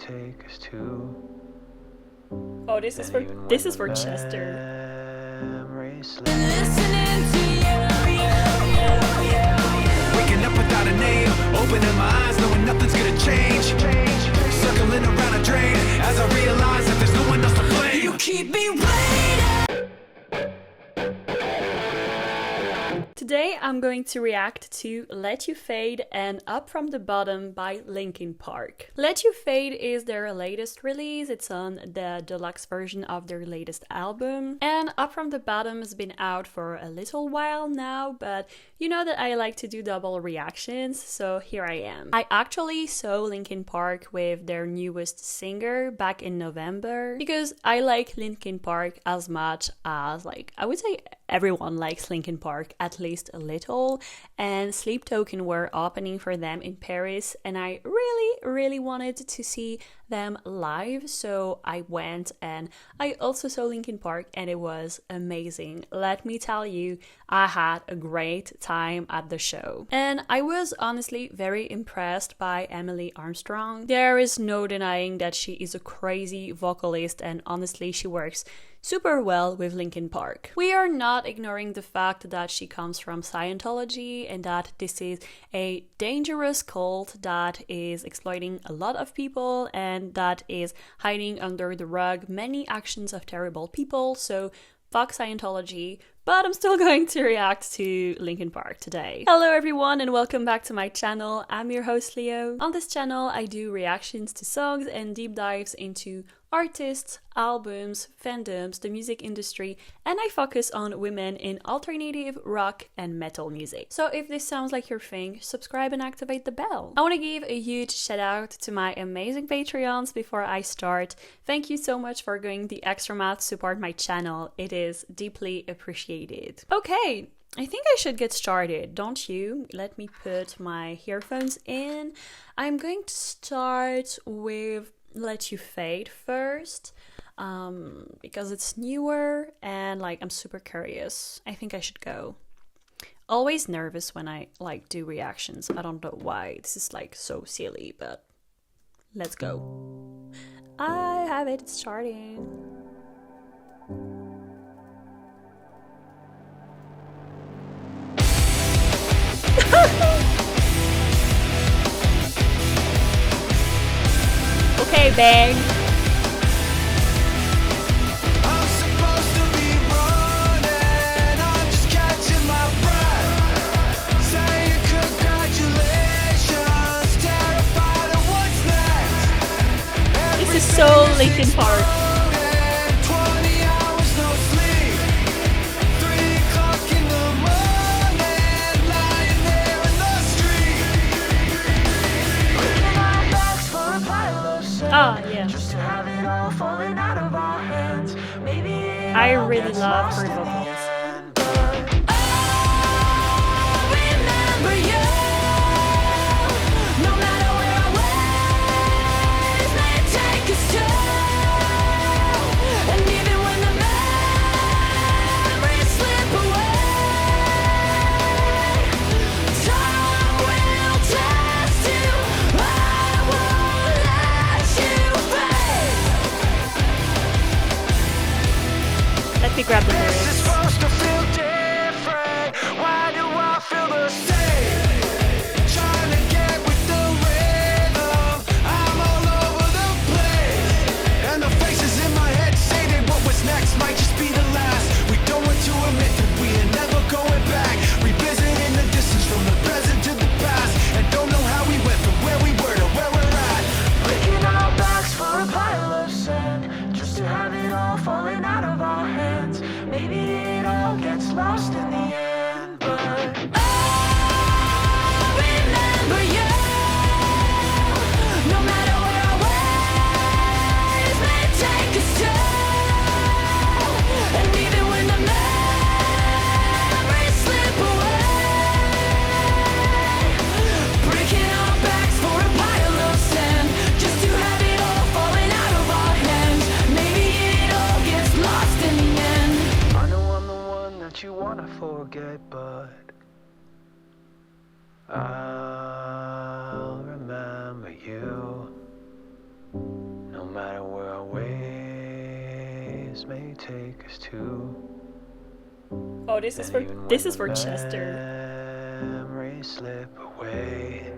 take us to. Oh, this is for Chester. Waking up without a name, opening my eyes, knowing nothing's gonna change. Circling around a drain, as I realize that there's no one else to blame. You keep me waiting. Today I'm going to react to Let You Fade and Up From The Bottom by Linkin Park. Let You Fade is their latest release. It's on the deluxe version of their latest album. And Up From The Bottom has been out for a little while now, but you know that I like to do double reactions, so here I am. I actually saw Linkin Park with their newest singer back in November because I like Linkin Park as much as, like, I would say everyone likes Linkin Park at least a little, and Sleep Token were opening for them in Paris, and I really wanted to see them live, so I went and I also saw Linkin Park and it was amazing. Let me tell you, I had a great time at the show. And I was honestly very impressed by Emily Armstrong. There is no denying that she is a crazy vocalist, and honestly she works super well with Linkin Park. We are not ignoring the fact that she comes from Scientology and that this is a dangerous cult that is exploiting a lot of people and that is hiding under the rug many actions of terrible people, so fuck Scientology. But I'm still going to react to Linkin Park today. Hello everyone and welcome back to my channel. I'm your host Leo. On this channel I do reactions to songs and deep dives into artists, albums, fandoms, the music industry, and I focus on women in alternative, rock, and metal music. So if this sounds like your thing, subscribe and activate the bell. I want to give a huge shout out to my amazing Patreons before I start. Thank you so much for going the extra mile to support my channel. It is deeply appreciated. Okay, I think I should get started, don't you? Let me put my earphones in. I'm going to start with Let You Fade first, because it's newer and like I'm super curious. I think I should go. Always nervous when I like do reactions. I don't know why. This is like so silly, but let's go. I have it starting. Okay, bang. I'm supposed to be running, I'm just catching my breath. Saying congratulations, terrified of what's next. This is so Linkin Park. 20 hours no sleep, 3 o'clock in the morning, lying there in the street. Looking our backs for a pile of sand. Ah, yeah. Just to have it all falling out of our hands. Maybe I really love her vocals. Let me grab the lyrics. It's supposed to feel different. Why do I feel the same? Trying to get with the rhythm. I'm all over the place. And the faces in my head say that what was next might just be the last. We don't want to admit that we are never going back. Revisiting the distance from the present to the past. And don't know how we went from where we were to where we're at. Breaking our backs for a pile of sand. Just to have it all falling out of our hands. Maybe it all gets lost in the end, but I remember you. No matter where our ways may take us to, and even when the memories slip away, breaking our backs for a pile of sand, just to have it all falling out of our hands. Maybe it all gets lost in the end. I know I'm the one that you wanna forget, but I'll remember you. matter where our ways may take us to. Oh, this is for Chester. Memories slip away.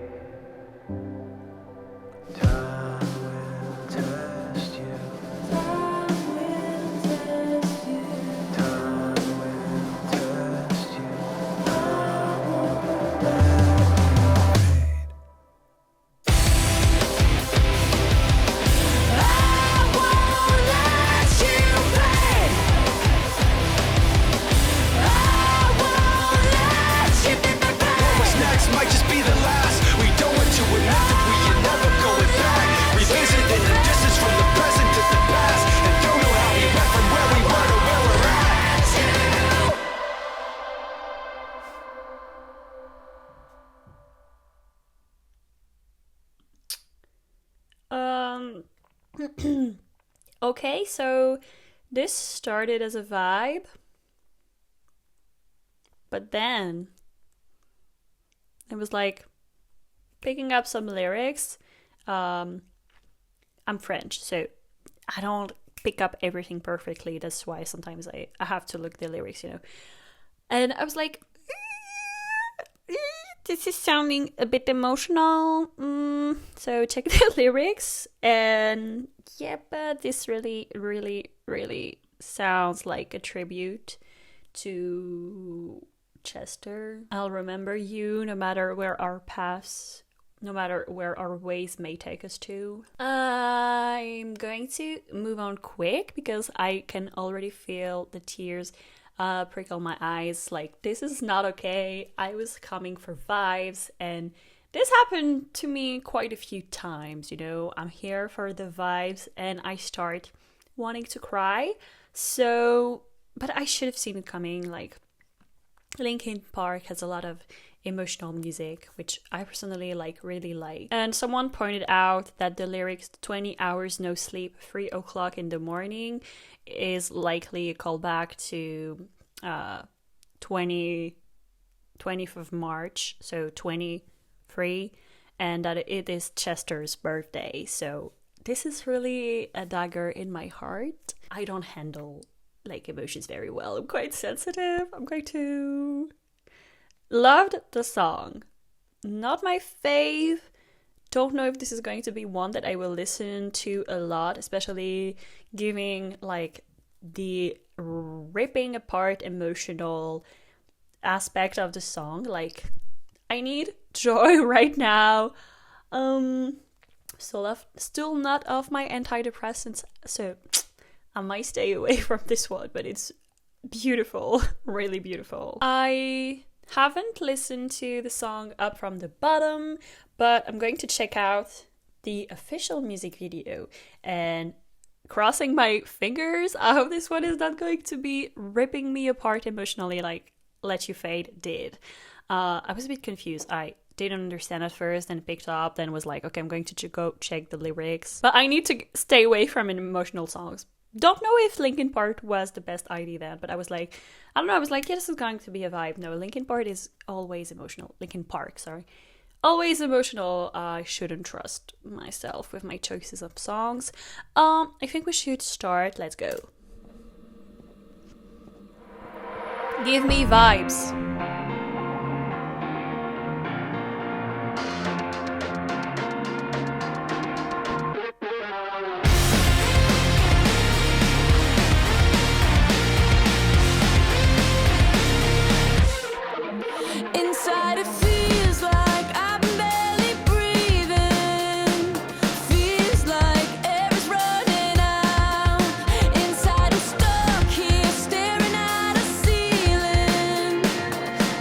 Time will test you. Time will test you. Time will test you. I won't let you fade. What was next might just be the last. We don't want to enough that we are never going back. Revisiting the distance from the present to the past, and don't know how we went from where we were to where we're at. Okay, so this started as a vibe, but then it was like picking up some lyrics. I'm French, so I don't pick up everything perfectly. That's why sometimes I have to look the lyrics, you know. And I was like, this is sounding a bit emotional. So check the lyrics, and yeah, but this really, really, really sounds like a tribute to Chester. I'll remember you no matter where our paths, no matter where our ways may take us to. I'm going to move on quick because I can already feel the tears prickle my eyes. Like, this is not okay. I was coming for vibes, and this happened to me quite a few times, you know. I'm here for the vibes and I start wanting to cry. So, but I should have seen it coming. Like, Linkin Park has a lot of emotional music, which I personally really like. And someone pointed out that the lyrics 20 hours no sleep, 3 o'clock in the morning is likely a callback to 20th of March, so 23, and that it is Chester's birthday. So this is really a dagger in my heart. I don't handle like emotions very well. I'm quite sensitive. I'm going to... Loved the song. Not my fave. Don't know if this is going to be one that I will listen to a lot, especially giving like the ripping apart emotional aspect of the song. Like, I need joy right now. Still not off my antidepressants, so I might stay away from this one, but it's beautiful, really beautiful. I haven't listened to the song Up From The Bottom, but I'm going to check out the official music video, and crossing my fingers, I hope this one is not going to be ripping me apart emotionally like Let You Fade did. I was a bit confused. I didn't understand at first, and picked up, then was like, okay, I'm going to go check the lyrics. But I need to stay away from emotional songs. Don't know if Linkin Park was the best idea then, but I was like, I don't know, I was like, yeah, this is going to be a vibe. No, Linkin Park is always emotional. Linkin Park, sorry. Always emotional. I shouldn't trust myself with my choices of songs. I think we should start. Let's go. Give me vibes. Inside it feels like I'm barely breathing. Feels like air is running out. Inside I'm stuck here staring at a ceiling.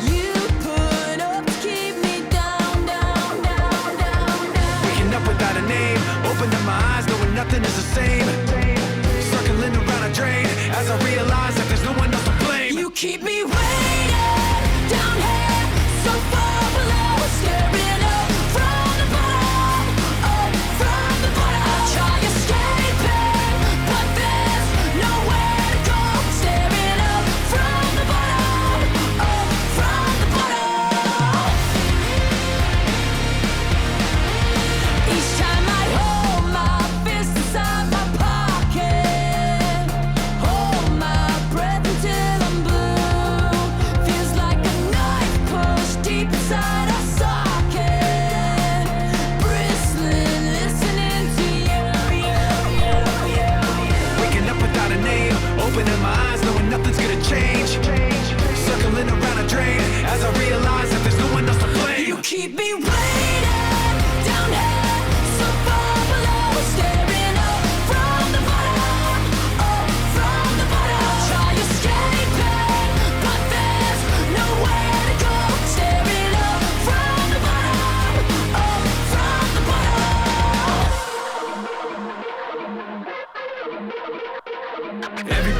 You put up to keep me down, down, down, down, down. Waking up without a name, opened up my eyes knowing nothing is the same. Circling around a drain as I realize that there's no one else to blame. You keep me waiting down here, so far below, staring up from the bottom, up from the bottom. I try escaping, but there's nowhere to go. Staring up from the bottom, up from the bottom. Each time I hold my fist inside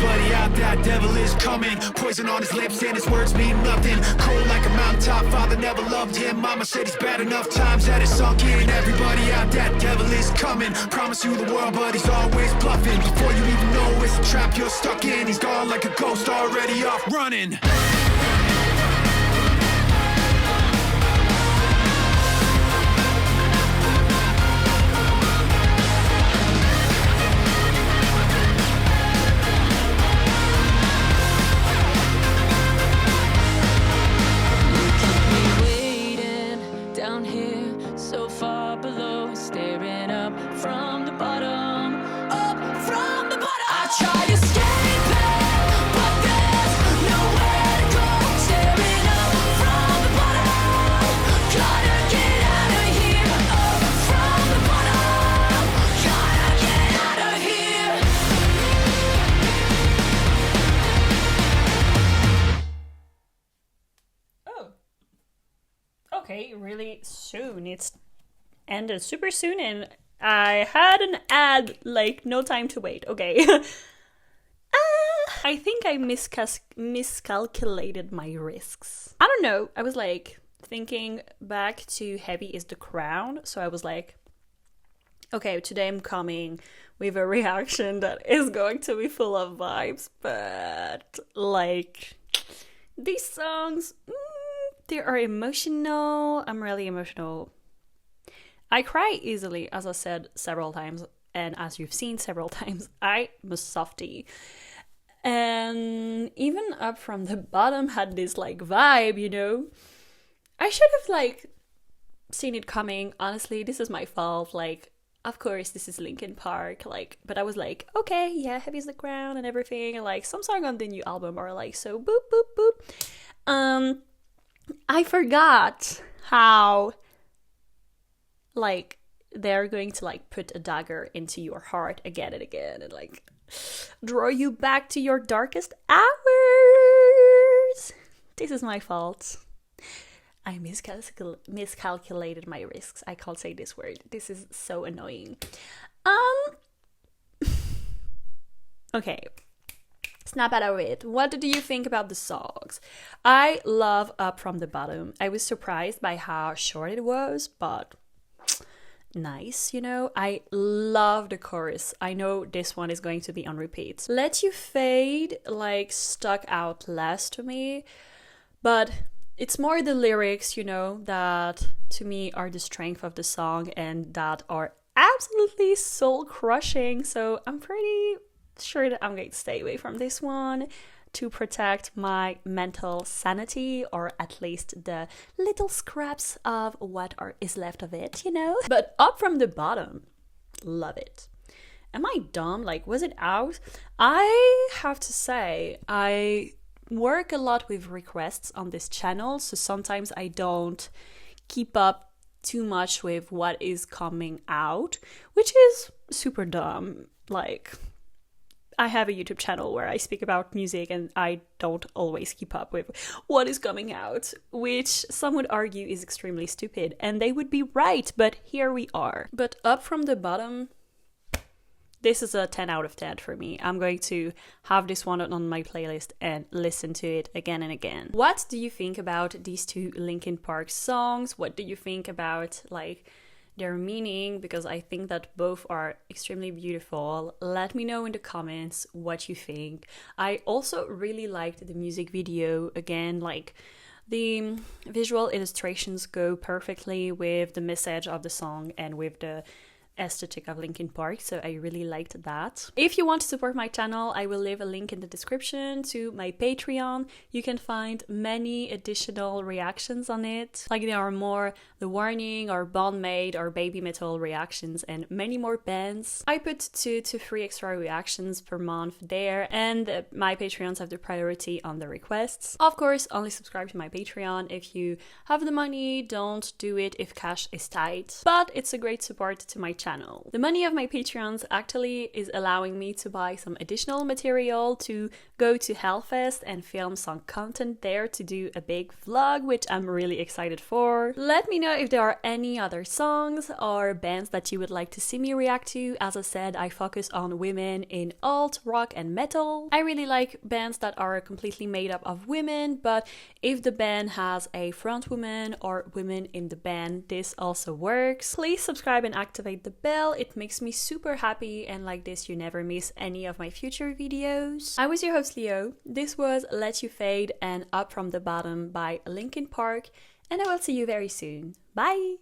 everybody out, that devil is coming. Poison on his lips and his words mean nothing. Cold like a mountaintop, father never loved him. Mama said he's bad enough times that it's sunk in. Everybody out, that devil is coming. Promise you the world, but he's always bluffing. Before you even know it's a trap you're stuck in, he's gone like a ghost already off running. Okay, really soon. It's ended super soon and I had an ad, like, no time to wait. Okay. I think I miscalculated my risks. I don't know. I was like thinking back to Heavy is the Crown. So I was like, okay, today I'm coming with a reaction that is going to be full of vibes. But like these songs, they are emotional. I'm really emotional. I cry easily, as I said several times. And as you've seen several times, I'm a softie. And even Up from the Bottom had this like vibe, you know. I should have like seen it coming. Honestly, this is my fault. Like, of course, this is Linkin Park. Like, but I was like, okay, yeah, Heavy is the Crown and everything. And like some song on the new album are like so boop boop boop. I forgot how like they're going to like put a dagger into your heart again and again and like draw you back to your darkest hours. This is my fault. I miscalculated my risks. I can't say this word. This is so annoying. Okay. Snap out of it. What did you think about the songs? I love Up from the Bottom. I was surprised by how short it was, but nice, you know. I love the chorus. I know this one is going to be on repeat. Let You Fade like stuck out less to me, but it's more the lyrics, you know, that to me are the strength of the song and that are absolutely soul crushing. So I'm pretty sure that I'm going to stay away from this one to protect my mental sanity, or at least the little scraps of what is left of it, you know. But Up from the Bottom, love it. Am I dumb? Like, was it out? I have to say, I work a lot with requests on this channel, so sometimes I don't keep up too much with what is coming out, which is super dumb. Like, I have a YouTube channel where I speak about music and I don't always keep up with what is coming out, which some would argue is extremely stupid, and they would be right, but here we are. But Up from the Bottom, this is a 10 out of 10 for me. I'm going to have this one on my playlist and listen to it again and again. What do you think about these two Linkin Park songs? What do you think about like their meaning? Because I think that both are extremely beautiful. Let me know in the comments what you think. I also really liked the music video. Again, like the visual illustrations go perfectly with the message of the song and with the aesthetic of Linkin Park, so I really liked that. If you want to support my channel, I will leave a link in the description to my Patreon. You can find many additional reactions on it. Like there are more The Warning or Bondmate or Baby Metal reactions and many more bands. I put 2 to 3 extra reactions per month there, and my Patreons have the priority on the requests. Of course, only subscribe to my Patreon if you have the money. Don't do it if cash is tight, but it's a great support to my channel channel. The money of my Patreons actually is allowing me to buy some additional material to go to Hellfest and film some content there to do a big vlog, which I'm really excited for. Let me know if there are any other songs or bands that you would like to see me react to. As I said, I focus on women in alt, rock and metal. I really like bands that are completely made up of women, but if the band has a front woman or women in the band, this also works. Please subscribe and activate the bell. It makes me super happy, and like this you never miss any of my future videos. I was your host Leo. This was Let You Fade and Up From The Bottom by Linkin Park, and I will see you very soon. Bye!